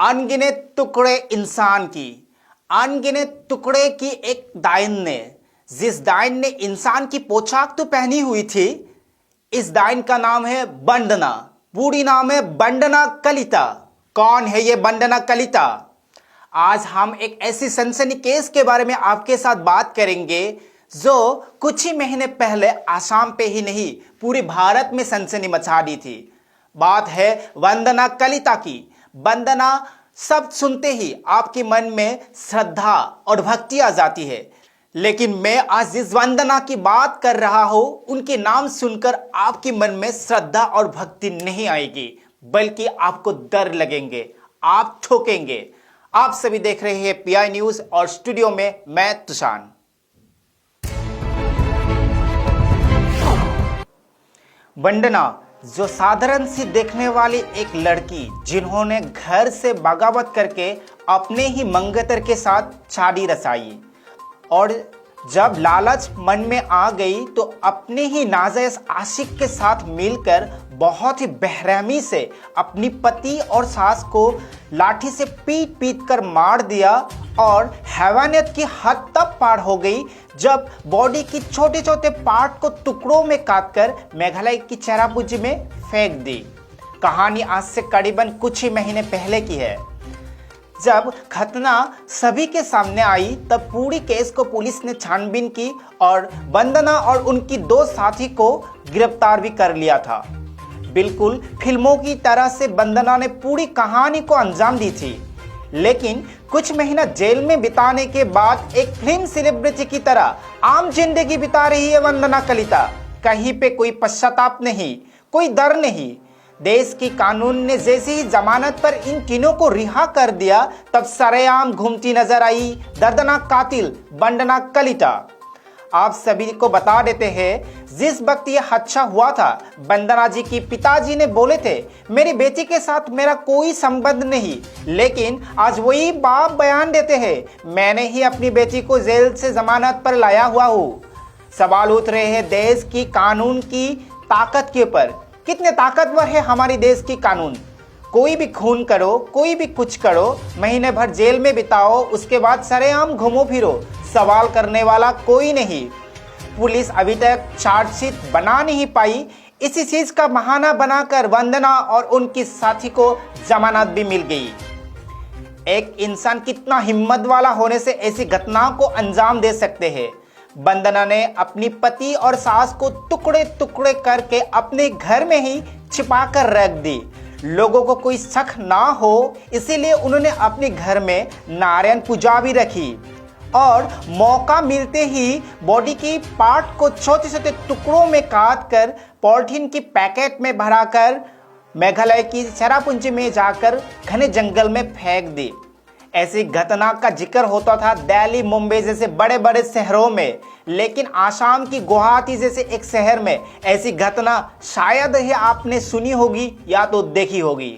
अनगिनत टुकड़े इंसान की, अनगिनत टुकड़े की एक डायन ने, जिस डायन ने इंसान की पोशाक तो पहनी हुई थी, इस डायन का नाम है बंडना। पूरी नाम है बंडना कलिता। कौन है ये बंडना कलिता? आज हम एक ऐसी सनसनी केस के बारे में आपके साथ बात करेंगे जो कुछ ही महीने पहले आसाम पे ही नहीं पूरे भारत में सनसनी मचा दी थी। बात है वंदना कलिता की। वंदना शब्द सुनते ही आपके मन में श्रद्धा और भक्ति आ जाती है, लेकिन मैं आज जिस वंदना की बात कर रहा हूं उनके नाम सुनकर आपके मन में श्रद्धा और भक्ति नहीं आएगी, बल्कि आपको डर लगेंगे, आप ठोकेंगे। आप सभी देख रहे हैं पीआई न्यूज और स्टूडियो में मैं तुषान। वंदना जो साधारण सी देखने वाली एक लड़की, जिन्होंने घर से बगावत करके अपने ही मंगतर के साथ शादी रचाई और जब लालच मन में आ गई तो अपने ही नाजायज आशिक के साथ मिलकर बहुत ही बेरहमी से अपनी पति और सास को लाठी से पीट पीट कर मार दिया और हैवानियत की हद तब पार हो गई जब बॉडी की छोटे छोटे पार्ट को टुकड़ों में काटकर मेघालय की चेरापूंजी में फेंक दी। कहानी आज से करीबन कुछ ही महीने पहले की है। जब घटना सभी के सामने आई तब पूरी केस को पुलिस ने छानबीन की और वंदना और उनकी दो साथी को गिरफ्तार भी कर लिया था। बिल्कुल फिल्मों की तरह से वंदना ने पूरी कहानी को अंजाम दी थी, लेकिन कुछ महीना जेल में बिताने के बाद एक फिल्म सेलिब्रिटी की तरह आम जिंदगी बिता रही है वंदना कलिता। कहीं पे कोई पश्चाताप नहीं, कोई डर नहीं। देश की कानून ने जैसे ही जमानत पर इन तीनों को रिहा कर दिया तब सरेआम घूमती नजर आई दर्दनाक कातिल वंदना कलिता। आप सभी को बता देते हैं, जिस वक्त ये हादसा हुआ था वंदना जी की पिताजी ने बोले थे मेरी बेटी के साथ मेरा कोई संबंध नहीं, लेकिन आज वही बाप बयान देते हैं मैंने ही अपनी बेटी को जेल से जमानत पर लाया हुआ हूँ। सवाल उठ रहे हैं देश की कानून की ताकत के ऊपर। कितने ताकतवर है हमारी देश की कानून। कोई भी खून करो, कोई भी कुछ करो, महीने भर जेल में बिताओ, उसके बाद सरेआम घूमो फिरो, सवाल करने वाला कोई नहीं। पुलिस अभी तक चार्जशीट बना नहीं पाई। इसी चीज का बहाना बनाकर वंदना और उनकी साथी को जमानत भी मिल गई। एक इंसान कितना हिम्मत वाला होने से ऐसी घटनाओं को अंजाम दे सकते हैं। वंदना ने अपनी पति और सास को टुकड़े टुकड़े करके अपने घर में ही छिपा कर रख दी। लोगों को कोई शक ना हो इसीलिए उन्होंने अपने घर में नारायण पूजा भी रखी और मौका मिलते ही बॉडी की पार्ट को छोटे छोटे टुकड़ों में काट कर पॉलिथीन की पैकेट में भराकर मेघालय की चेरापूंजी में जाकर घने जंगल में फेंक दी। ऐसी घटना का जिक्र होता था दिल्ली, मुंबई जैसे बड़े बड़े शहरों में, लेकिन आसाम की गुवाहाटी जैसे एक शहर में ऐसी घटना शायद ही आपने सुनी होगी या तो देखी होगी।